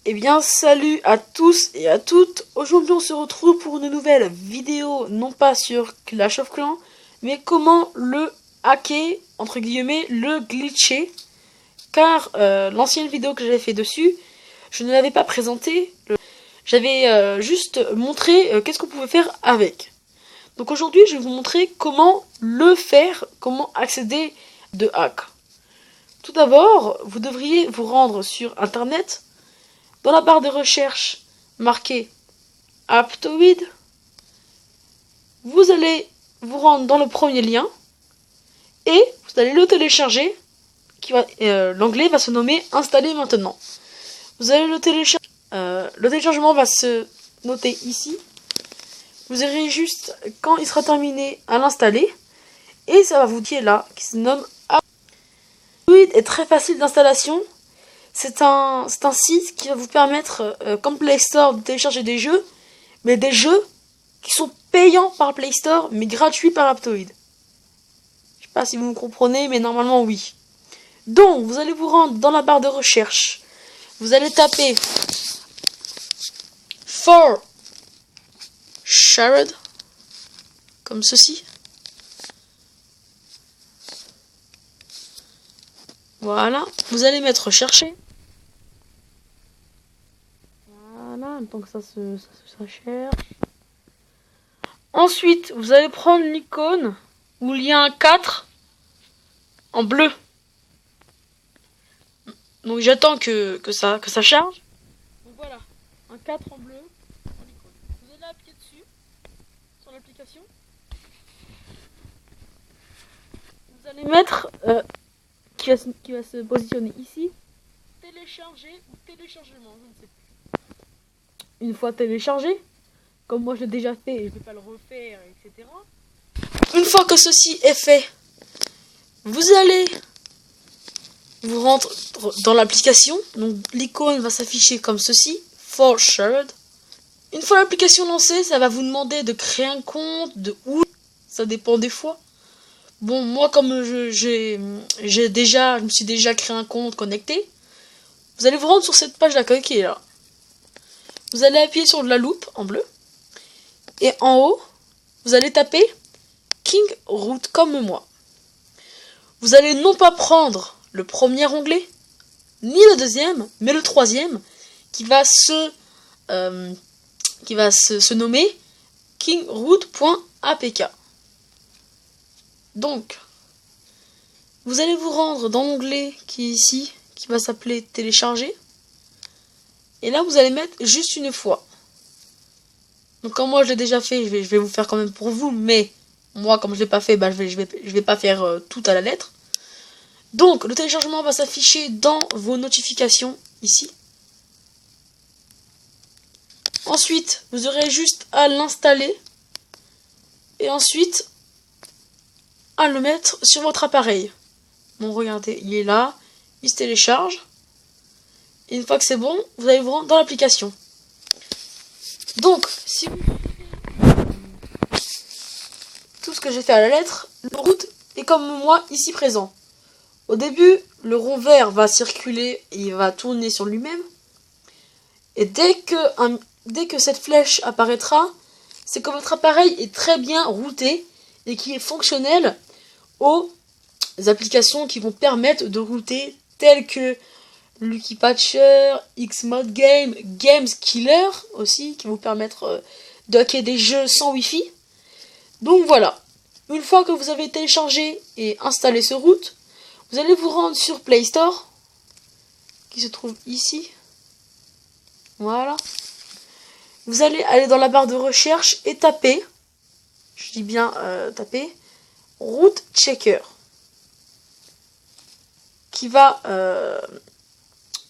Eh bien, salut à tous et à toutes. Aujourd'hui, on se retrouve pour une nouvelle vidéo, non pas sur Clash of Clans, mais comment le hacker, entre guillemets, le glitcher. Car l'ancienne vidéo que j'avais fait dessus, je ne l'avais pas présenté. J'avais juste montré qu'est-ce qu'on pouvait faire avec. Donc aujourd'hui, je vais vous montrer comment le faire, comment accéder de hack. Tout d'abord, vous devriez vous rendre sur Internet. Dans la barre de recherche, marquez Aptoid. Vous allez vous rendre dans le premier lien et vous allez le télécharger. L'onglet va se nommer Installer maintenant. Vous allez le télécharger. Le téléchargement va se noter ici. Vous aurez juste, quand il sera terminé, à l'installer. Et ça va vous dire là, qui se nomme Aptoid. Est très facile d'installation. C'est un site qui va vous permettre, comme Play Store, de télécharger des jeux, mais des jeux qui sont payants par Play Store, mais gratuits par Aptoid. Je sais pas si vous me comprenez, mais normalement oui. Donc, vous allez vous rendre dans la barre de recherche. Vous allez taper For Shared, comme ceci. Voilà, vous allez mettre chercher. Voilà, donc ça cherche. Ensuite, vous allez prendre l'icône où il y a un 4 en bleu. Donc j'attends que ça charge. Donc voilà, un 4 en bleu. Vous allez appuyer dessus, sur l'application. Vous allez mettre, qui va se positionner ici, télécharger ou téléchargement, je ne sais plus. Une fois téléchargé, comme moi je l'ai déjà fait et je ne vais pas le refaire, etc. Une fois que ceci est fait, vous allez vous rendre dans l'application. Donc l'icône va s'afficher comme ceci, For Shared. Une fois l'application lancée, ça va vous demander de créer un compte, ça dépend des fois. Bon, moi comme je me suis déjà créé un compte connecté, vous allez vous rendre sur cette page d'accueil qui est là. Vous allez appuyer sur la loupe en bleu. Et en haut, vous allez taper King Root comme moi. Vous allez non pas prendre le premier onglet, ni le deuxième, mais le troisième, qui va se nommer kingroot.apk. Donc, vous allez vous rendre dans l'onglet qui est ici, qui va s'appeler télécharger. Et là, vous allez mettre juste une fois. Donc, comme moi je l'ai déjà fait, je vais vous faire quand même pour vous, mais moi, comme je l'ai pas fait, je vais pas faire tout à la lettre. Donc, le téléchargement va s'afficher dans vos notifications, ici. Ensuite, vous aurez juste à l'installer. Et ensuite, à le mettre sur votre appareil. Bon, regardez, il est là. Il se télécharge. Et une fois que c'est bon, vous allez vous rendre dans l'application. Donc, si vous tout ce que j'ai fait à la lettre, le route est comme moi, ici présent. Au début, le rond vert va circuler et il va tourner sur lui-même. Et dès que cette flèche apparaîtra, c'est que votre appareil est très bien routé et qui est fonctionnel aux applications qui vont permettre de router, telles que Lucky Patcher, Xmod Game, Games Killer aussi, qui vont permettre de hacker des jeux sans Wi-Fi. Donc voilà, une fois que vous avez téléchargé et installé ce root, vous allez vous rendre sur Play Store, qui se trouve ici. Voilà. Vous allez aller dans la barre de recherche et taper, je dis bien taper, Root Checker, qui va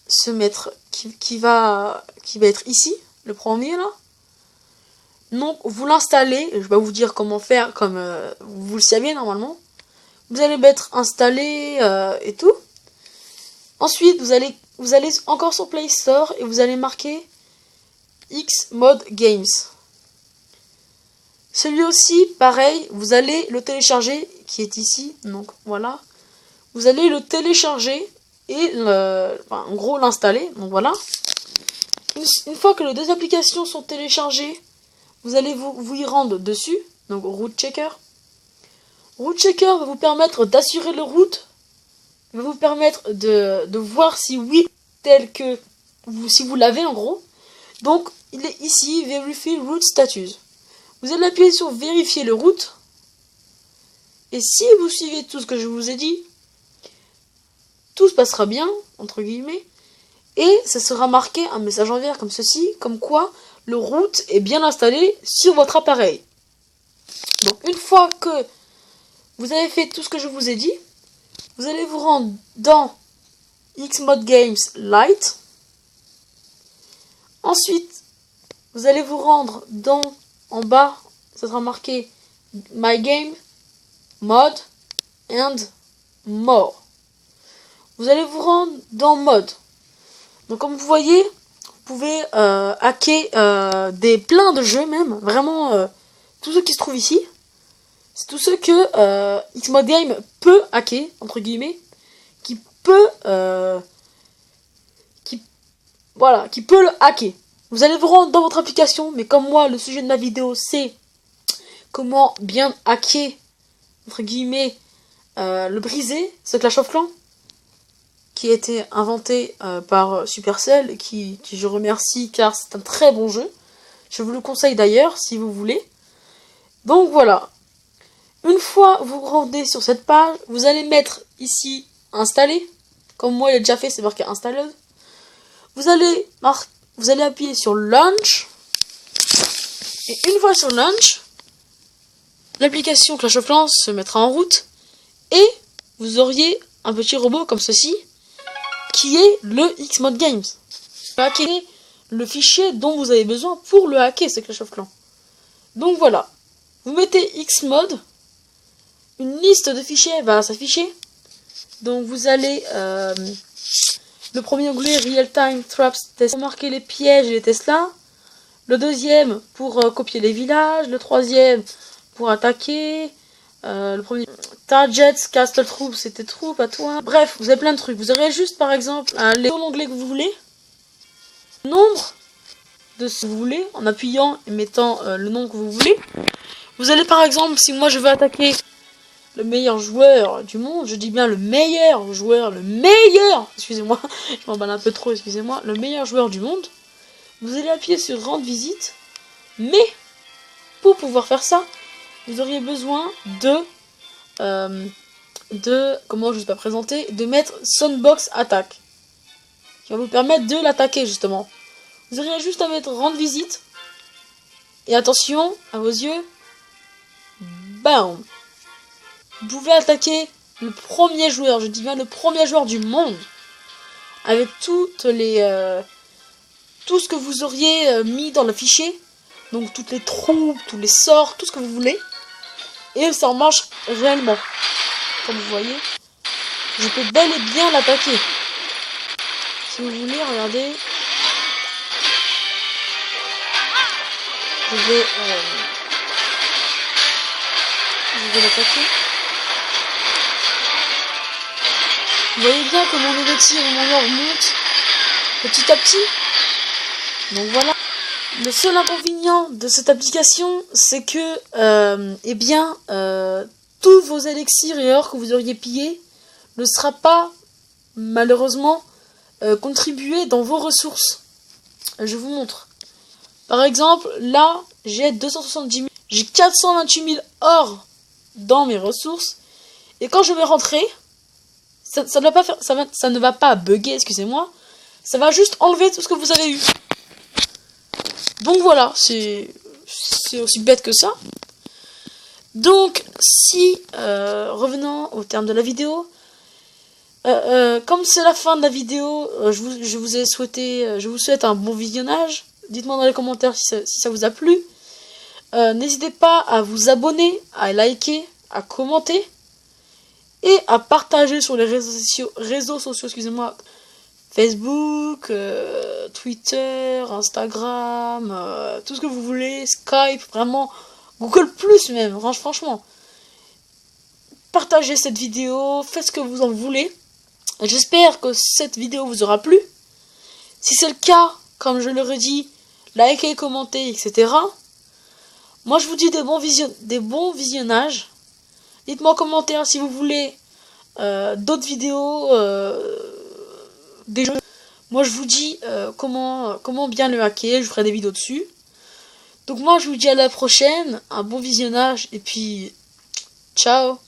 se mettre, qui va être ici, le premier là. Donc vous l'installez, je vais vous dire comment faire, comme vous le savez normalement. Vous allez mettre installé et tout. Ensuite vous allez encore sur Play Store et vous allez marquer Xmod Games. Celui aussi, pareil, vous allez le télécharger, qui est ici, donc voilà. Vous allez le télécharger et en gros l'installer, donc voilà. Une fois que les deux applications sont téléchargées, vous allez vous y rendre dessus, donc Root Checker. Root Checker va vous permettre d'assurer le root, va vous permettre de voir si oui, tel que si vous l'avez en gros. Donc il est ici, Verify Root Status. Vous allez appuyer sur vérifier le root. Et si vous suivez tout ce que je vous ai dit, tout se passera bien, entre guillemets. Et ça sera marqué un message en vert comme ceci, comme quoi le root est bien installé sur votre appareil. Donc une fois que vous avez fait tout ce que je vous ai dit, vous allez vous rendre dans Xmod Games Lite. Ensuite, vous allez vous rendre en bas, ça sera marqué My Game, Mode and More. Vous allez vous rendre dans Mode. Donc comme vous voyez, vous pouvez hacker plein de jeux même, vraiment tous ceux qui se trouvent ici. C'est tous ceux que Xmod Game peut hacker, entre guillemets, qui peut le hacker. Vous allez vous rendre dans votre application, mais comme moi, le sujet de ma vidéo, c'est comment bien hacker, entre guillemets, le briser, ce Clash of Clans, qui a été inventé par Supercell, et qui je remercie car c'est un très bon jeu. Je vous le conseille d'ailleurs, si vous voulez. Donc voilà. Une fois vous rendez sur cette page, vous allez mettre ici installer. Comme moi il est déjà fait, c'est marqué installer. Vous allez appuyer sur launch. Et une fois sur launch, l'application Clash of Clans se mettra en route. Et vous auriez un petit robot comme ceci, qui est le Xmod Games. Hacker le fichier dont vous avez besoin pour le hacker, ce Clash of Clans. Donc voilà. Vous mettez Xmod. Une liste de fichiers va s'afficher. Donc vous allez le premier onglet Real Time Traps Test, marquer les pièges et les Tesla. Le deuxième pour copier les villages. Le troisième pour attaquer. Le premier Targets, Castle Troops, c'était troupes à toi. Bref, vous avez plein de trucs. Vous aurez juste par exemple aller sur l'onglet que vous voulez. Nombre de ce que vous voulez en appuyant et mettant le nom que vous voulez. Vous allez par exemple, si moi je veux attaquer le meilleur joueur du monde, je dis bien le meilleur joueur, excusez-moi, je m'emballe un peu trop, excusez-moi, le meilleur joueur du monde, vous allez appuyer sur rendre visite, mais pour pouvoir faire ça, vous auriez besoin comment je vais pas présenter, de mettre Soundbox Attack, qui va vous permettre de l'attaquer justement. Vous auriez juste à mettre rendre visite, et attention à vos yeux, bam! Vous pouvez attaquer le premier joueur, je dis bien le premier joueur du monde, avec tout ce que vous auriez mis dans le fichier, donc toutes les troupes, tous les sorts, tout ce que vous voulez, et ça en marche réellement. Comme vous voyez, je peux bel et bien l'attaquer. Si vous voulez, regardez, je vais l'attaquer. Vous voyez bien que mon niveau de tir et mon or monte petit à petit. Donc voilà. Le seul inconvénient de cette application, c'est que tous vos élixirs et or que vous auriez pillés ne sera pas malheureusement contribué dans vos ressources. Je vous montre. Par exemple, là, j'ai 270 000, j'ai 428 000 or dans mes ressources. Et quand je vais rentrer, ça ne va pas bugger, excusez-moi. Ça va juste enlever tout ce que vous avez eu. Donc voilà, c'est aussi bête que ça. Donc, revenant au terme de la vidéo, comme c'est la fin de la vidéo, je vous souhaite un bon visionnage. Dites-moi dans les commentaires si ça vous a plu. N'hésitez pas à vous abonner, à liker, à commenter et à partager sur les réseaux sociaux, excusez-moi, Facebook, Twitter, Instagram, tout ce que vous voulez, Skype, vraiment, Google Plus même, franchement. Partagez cette vidéo, faites ce que vous en voulez. J'espère que cette vidéo vous aura plu. Si c'est le cas, comme je le redis, likez, commentez, etc. Moi, je vous dis des bons visionnages. Dites-moi en commentaire si vous voulez d'autres vidéos, des jeux. Moi, je vous dis comment bien le hacker. Je ferai des vidéos dessus. Donc moi, je vous dis à la prochaine. Un bon visionnage. Et puis, ciao.